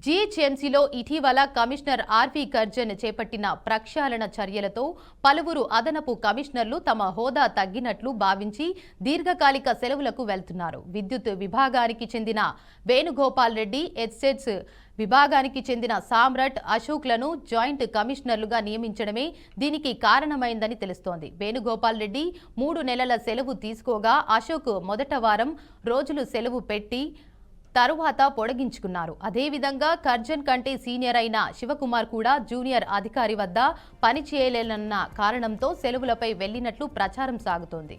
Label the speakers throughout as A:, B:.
A: జీహెచ్ఎంసీలో ఇటీవల commissioner RV Curzon చేపట్టిన ప్రక్షాళన చర్యలతో పలువురు అదనపు కమిషనర్లు తమ హోదా తగ్గినట్లు భావించి దీర్ఘకాలిక సెలవులకు వెళ్తున్నారు. విద్యుత్ విభాగానికి చెందిన వేణుగోపాల్ రెడ్డి, ఎస్టేట్స్ విభాగానికి చెందిన సామ్రాట్ అశోక్లను జాయింట్ కమిషనర్లుగా నియమించడమే దీనికి కారణమైందని తెలుస్తోంది. వేణుగోపాల్ రెడ్డి 3 నెలల సెలవు తీసుకోగా అశోక్ మొదట వారం రోజులు సెలవు పెట్టి తరువాత పొడిగించుకున్నారు. అదేవిధంగా కర్జన్ కంటే సీనియర్ అయిన శివకుమార్ కూడా జూనియర్ అధికారి వద్ద పనిచేయలేనన్న కారణంతో సెలవులపై వెళ్లినట్లు ప్రచారం సాగుతోంది.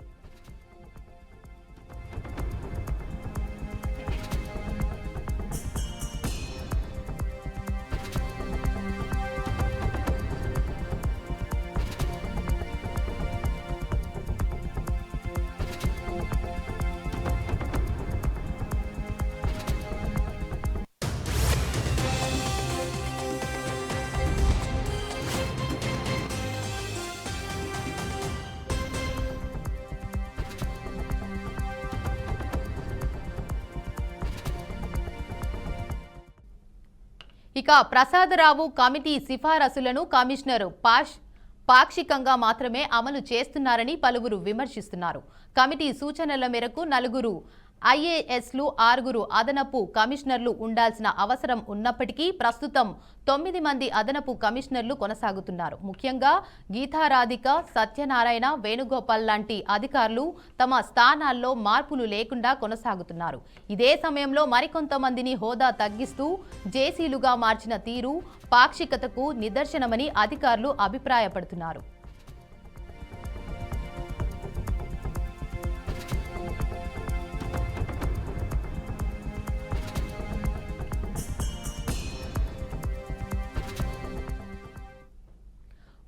A: ఇక ప్రసాదరావు కమిటీ సిఫారసులను కమిషనర్ పాక్షికంగా మాత్రమే అమలు చేస్తున్నారని పలువురు విమర్శిస్తున్నారు. కమిటీ సూచనల మేరకు 4 ఐఏఎస్లు, 6 అదనపు కమిషనర్లు ఉండాల్సిన అవసరం ఉన్నప్పటికీ ప్రస్తుతం 9 మంది అదనపు కమిషనర్లు కొనసాగుతున్నారు. ముఖ్యంగా గీతారాధిక, సత్యనారాయణ, వేణుగోపాల్ లాంటి అధికారులు తమ స్థానాల్లో మార్పులు లేకుండా కొనసాగుతున్నారు. ఇదే సమయంలో మరికొంతమందిని హోదా తగ్గిస్తూ జేసీలుగా మార్చిన తీరు పాక్షికతకు నిదర్శనమని అధికారులు అభిప్రాయపడుతున్నారు.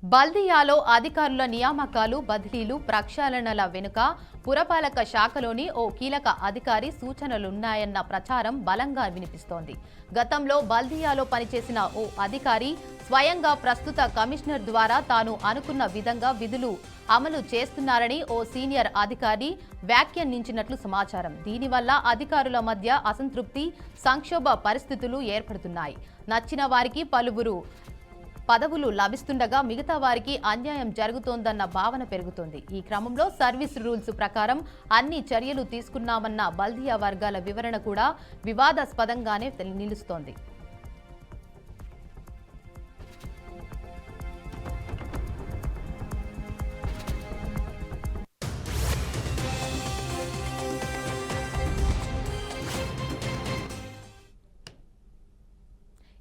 A: బల్దియాలో అధికారుల నియామకాలు, బదిలీలు, ప్రక్షాళనల వెనుక పురపాలక శాఖలోని ఓ కీలక అధికారి సూచనలున్నాయన్న ప్రచారం బలంగా వినిపిస్తోంది. గతంలో బల్దియాలో పనిచేసిన ఓ అధికారి స్వయంగా ప్రస్తుత కమిషనర్ ద్వారా తాను అనుకున్న విధంగా విధులు అమలు చేస్తున్నారని ఓ సీనియర్ అధికారి వ్యాఖ్యానించినట్లు సమాచారం. దీనివల్ల అధికారుల మధ్య అసంతృప్తి, సంక్షోభ పరిస్థితులు ఏర్పడుతున్నాయి. నచ్చిన వారికి పదవులు లభిస్తుండగా మిగతా వారికి అన్యాయం జరుగుతోందన్న భావన పెరుగుతోంది. ఈ క్రమంలో సర్వీస్ రూల్స్ ప్రకారం అన్ని చర్యలు తీసుకున్నామన్న బల్దియా వర్గాల వివరణ కూడా వివాదాస్పదంగానే నిలుస్తోంది.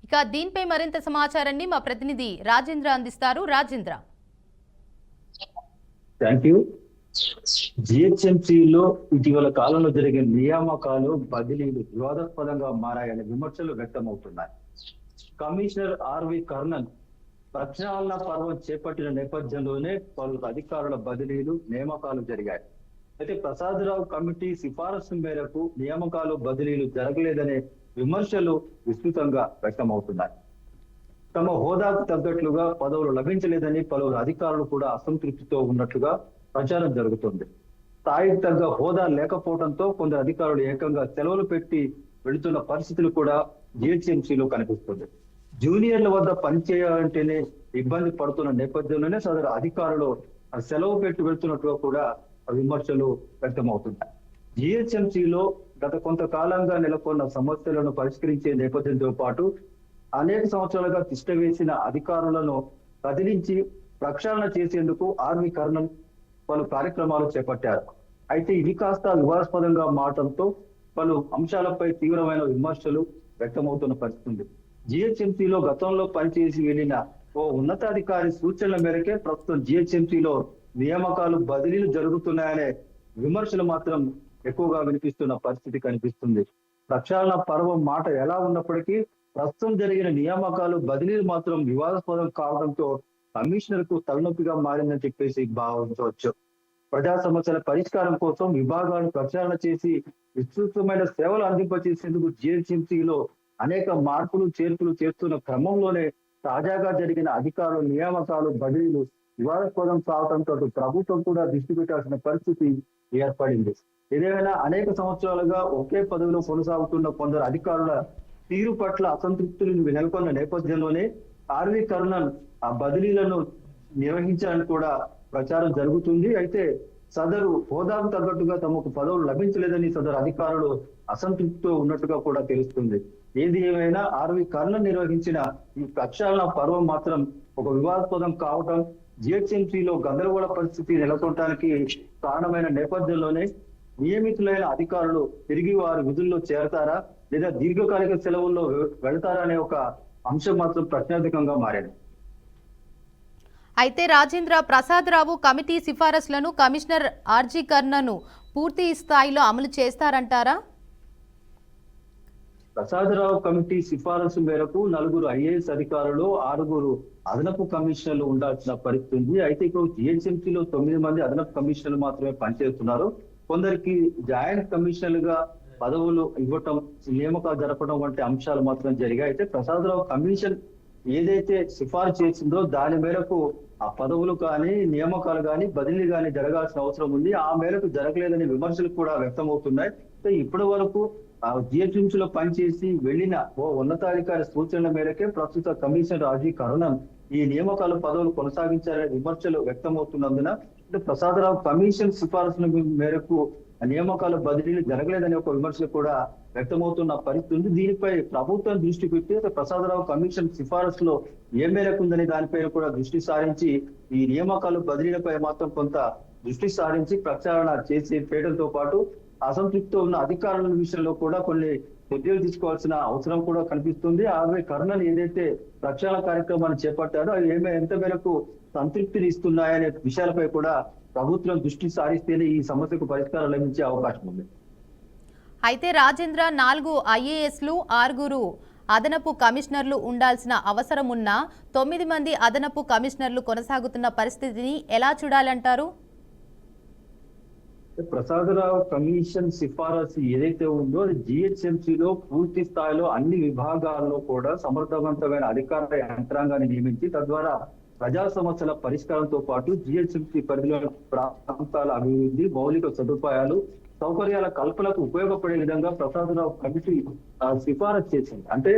A: ఇక దీనిపై మరింత సమాచారాన్ని మా ప్రతినిధి రాజేంద్ర అందిస్తారు. రాజేంద్ర.
B: Thank you. జిహెచ్ఎంసీలో ఇటీవల కాలంలో జరిగిన నియామకాలు, బదిలీలు వివాదాస్పదంగా మారాయనే విమర్శలు వ్యక్తమవుతున్నాయి. కమిషనర్ ఆర్వి కర్ణన్ ప్రక్షాళన పర్వం చేపట్టిన నేపథ్యంలోనే పలు అధికారుల బదిలీలు, నియామకాలు జరిగాయి. అయితే ప్రసాదరావు కమిటీ సిఫారసు మేరకు నియామకాలు, బదిలీలు జరగలేదనే విమర్శలు విస్తృతంగా వ్యక్తమవుతున్నాయి. తమ హోదాకు తగ్గట్లుగా పదవులు లభించలేదని పలువురు అధికారులు కూడా అసంతృప్తితో ఉన్నట్లుగా ప్రచారం జరుగుతుంది. స్థాయికి తగ్గ హోదా లేకపోవడంతో కొందరు అధికారులు ఏకంగా సెలవులు పెట్టి వెళుతున్న పరిస్థితులు కూడా జిహెచ్ఎంసీలో కనిపిస్తుంది. జూనియర్ల వద్ద పనిచేయాలంటేనే ఇబ్బంది పడుతున్న నేపథ్యంలోనే సదరు అధికారులు సెలవు పెట్టి వెళ్తున్నట్టుగా కూడా విమర్శలు వ్యక్తమవుతున్నాయి. జిహెచ్ఎంసీలో గత కొంతకాలంగా నెలకొన్న సమస్యలను పరిష్కరించే నేపథ్యంతో పాటు అనేక సంవత్సరాలుగా తిష్టవేసిన అధికారులను కదిలించి ప్రక్షాళన చేసేందుకు ఆర్వి కర్ణన్ పలు కార్యక్రమాలు చేపట్టారు. అయితే ఇది కాస్త వివాదాస్పదంగా మారడంతో పలు అంశాలపై తీవ్రమైన విమర్శలు వ్యక్తమవుతున్న పరిస్థితి ఉంది. జిహెచ్ఎంసీలో గతంలో పనిచేసి వెళ్లిన ఓ ఉన్నతాధికారి సూచనల మేరకే ప్రస్తుతం జిహెచ్ఎంసీలో నియామకాలు, బదిలీలు జరుగుతున్నాయనే విమర్శలు మాత్రం ఎక్కువగా వినిపిస్తున్న పరిస్థితి కనిపిస్తుంది. ప్రక్షాళన పర్వం మాట ఎలా ఉన్నప్పటికీ ప్రస్తుతం జరిగిన నియామకాలు, బదిలీలు మాత్రం వివాదాస్పదం కావడంతో కమిషనర్ కు తలనొప్పిగా మారిందని చెప్పేసి భావించవచ్చు. ప్రజా సమస్యల పరిష్కారం కోసం విభాగాలను ప్రక్షాళన చేసి విస్తృతమైన సేవలు అందింపచేసేందుకు జిహెచ్ఎంసీలో అనేక మార్పులు, చేర్పులు చేస్తున్న క్రమంలోనే తాజాగా జరిగిన అధికారుల నియామకాలు, బదిలీలు వివాదాస్పదం కావడంతో ప్రభుత్వం కూడా దృష్టి పెట్టాల్సిన పరిస్థితి ఏర్పడింది. ఏదేమైనా అనేక సంవత్సరాలుగా ఒకే పదవిలో కొనసాగుతున్న కొందరు అధికారుల తీరు పట్ల అసంతృప్తులు నెలకొన్న నేపథ్యంలోనే ఆర్వి కర్ణన్ ఆ బదిలీలను నిర్వహించాలని కూడా ప్రచారం జరుగుతుంది. అయితే సదరు హోదాకు తగ్గట్టుగా తమకు పదవులు లభించలేదని సదరు అధికారులు అసంతృప్తితో ఉన్నట్టుగా కూడా తెలుస్తుంది. ఏది ఏమైనా ఆర్వి కర్ణన్ నిర్వహించిన ఈ ప్రక్షాళన పర్వం మాత్రం ఒక వివాదాస్పదం కావటం, జిహెచ్ఎంసీలో గందరగోళ పరిస్థితి నెలకొనడానికి కారణమైన నేపథ్యంలోనే నియమితులైన అధికారులు తిరిగి వారి విధుల్లో చేరతారా లేదా దీర్ఘకాలిక సెలవుల్లో వెళతారా అనే ఒక అంశం మాత్రం ప్రశ్నార్థకంగా మారింది.
A: అయితే రాజేంద్ర, ప్రసాద్ రావు కమిటీ సిఫారసులను కమిషనర్ ఆర్జీ కర్ణను పూర్తి స్థాయిలో అమలు చేస్తారంటారా?
B: ప్రసాదరావు కమిటీ సిఫారసు మేరకు 4 ఐఏఎస్ అధికారులు, 6 అదనపు కమిషనర్లు ఉండాల్సిన పరిస్థితి ఉంది. అయితే ఇప్పుడు జిహెచ్ఎంసీలో 9 మంది అదనపు కమిషనర్లు మాత్రమే పనిచేస్తున్నారు. కొందరికి జాయింట్ కమిషనర్లుగా పదవులు ఇవ్వటం, నియామకాలు జరపడం వంటి అంశాలు మాత్రం జరిగాయి. అయితే ప్రసాదరావు కమిషన్ ఏదైతే సిఫారసు చేసిందో దాని మేరకు ఆ పదవులు కానీ, నియామకాలు కానీ, బదిలీ కానీ జరగాల్సిన అవసరం ఉంది. ఆ మేరకు జరగలేదని విమర్శలు కూడా వ్యక్తమవుతున్నాయి. ఇప్పటి వరకు జిహెచ్ఎంసీలో పనిచేసి వెళ్లిన ఓ ఉన్నతాధికారి సూచనల మేరకే ప్రస్తుత కమిషనర్ ఆర్జీ కర్ణన్ ఈ నియామకాల పదవులు కొనసాగించాలనే విమర్శలు వ్యక్తమవుతున్నందున ప్రసాదరావు కమిషన్ సిఫారసుల మేరకు నియామకాల బదిలీలు జరగలేదనే ఒక విమర్శలు కూడా వ్యక్తమవుతున్న పరిస్థితి ఉంది. దీనిపై ప్రభుత్వం దృష్టి పెట్టి ప్రసాదరావు కమిషన్ సిఫారసులో ఏ మేరకు ఉందని దానిపైన కూడా దృష్టి సారించి ఈ నియామకాలు బదిలీలపై మాత్రం కొంత దృష్టి సారించి ప్రచారణ చేసే పేటలతో పాటు అసంతృప్తితో ఉన్న అధికారుల విషయంలో కూడా కొన్ని చర్యలు తీసుకోవాల్సిన అవసరం కూడా కనిపిస్తుంది. ఆర్వి కర్ణన్ ఏదైతే ప్రక్షాళన కార్యక్రమాన్ని చేపట్టారో అవి ఎంత మేరకు సంతృప్తిని ఇస్తున్నాయనే విషయాలపై కూడా ప్రభుత్వం దృష్టి సారిస్తేనే ఈ సమస్యకు పరిష్కారం లభించే అవకాశం ఉంది.
A: అయితే రాజేంద్ర, 4 ఐఏఎస్లు, 6 అదనపు కమిషనర్లు ఉండాల్సిన అవసరం ఉన్న 9 మంది అదనపు కమిషనర్లు కొనసాగుతున్న పరిస్థితిని ఎలా చూడాలంటారు?
B: ప్రసాదరావు కమిషన్ సిఫారసు ఏదైతే ఉందో అది జిహెచ్ఎంసీలో పూర్తి స్థాయిలో అన్ని విభాగాల్లో కూడా సమర్థవంతమైన అధికార యంత్రాంగాన్ని నియమించి తద్వారా ప్రజా సమస్యల పరిష్కారంతో పాటు జిహెచ్ఎంసీ పరిధిలోని ప్రాంతాల అభివృద్ధి, మౌలిక సదుపాయాలు, సౌకర్యాల కల్పనకు ఉపయోగపడే విధంగా ప్రసాదరావు కమిటీ సిఫారసు చేసింది. అంటే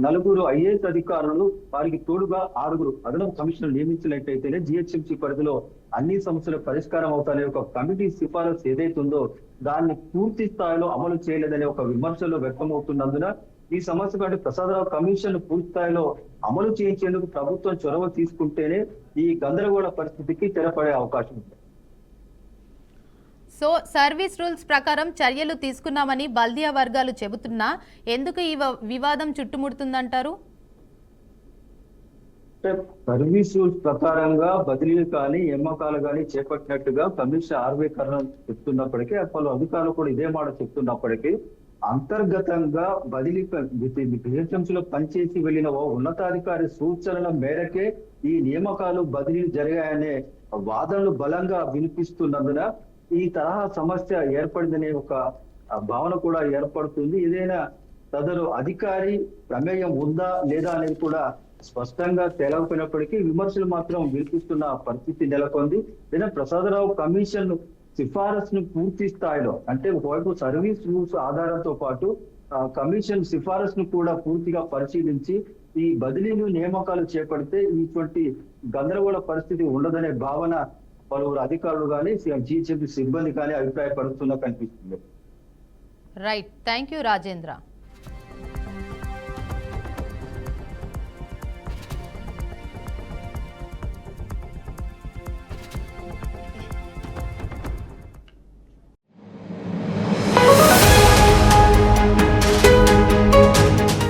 B: 4 ఐఏఎస్ అధికారులు, వారికి తోడుగా 6 అదనపు కమిషనర్లు నియమించినట్టయితేనే జిహెచ్ఎంసీ పరిధిలో అన్ని సమస్యల పరిష్కారం అవుతాయనే ఒక కమిటీ సిఫారసు ఏదైతే ఉందో దాన్ని పూర్తి స్థాయిలో అమలు చేయలేదనే ఒక విమర్శలు వ్యక్తమవుతున్నందున ఈ సమస్య కంటే ప్రసాదరావు కమిషన్ పూర్తి స్థాయిలో అమలు చేయించేందుకు ప్రభుత్వం చొరవ తీసుకుంటేనే ఈ గందరగోళ పరిస్థితికి తెరపడే అవకాశం ఉంది.
A: సో సర్వీస్ రూల్స్ ప్రకారం చర్యలు తీసుకున్నామని బల్దియా వర్గాలు చెబుతున్నా ఎందుకు ఈ వివాదం చుట్టుముడుతుందంటారు?
B: సర్వీస్ రూల్స్ ప్రకారంగా బదిలీలు కానీ, నియామకాలు కానీ చేపట్టినట్టుగా కమిషనర్ ఆర్వి కర్ణన్ చెప్తున్నప్పటికీ, పలు అధికారులు కూడా ఇదే మాట చెప్తున్నప్పటికీ అంతర్గతంగా బదిలీ జిహెచ్ఎంసీలో పనిచేసి వెళ్లిన ఓ ఉన్నతాధికారి సూచనల మేరకే ఈ నియామకాలు బదిలీలు జరిగాయనే వాదనలు బలంగా వినిపిస్తున్నందున ఈ తరహా సమస్య ఏర్పడిందనే ఒక భావన కూడా ఏర్పడుతుంది. ఏదైనా సదరు అధికారి ప్రమేయం ఉందా లేదా అనేది కూడా స్పష్టంగా తేలకపోయినప్పటికీ విమర్శలు మాత్రం వినిపిస్తున్న పరిస్థితి నెలకొంది. లేదా ప్రసాదరావు కమిషన్ సిఫారసును పూర్తి స్థాయిలో, అంటే ఒకవైపు సర్వీస్ రూల్స్ ఆధారంతో పాటు కమిషన్ సిఫారసును కూడా పూర్తిగా పరిశీలించి ఈ బదిలీలు, నియామకాలు చేపడితే ఇటువంటి గందరగోళ పరిస్థితి ఉండదనే భావన పలువురు అధికారులు కానీ, జిహెచ్ఎంసీ సిబ్బంది కానీ అభిప్రాయపడుతున్నా కనిపిస్తుంది.
A: Right, thank you Rajendra.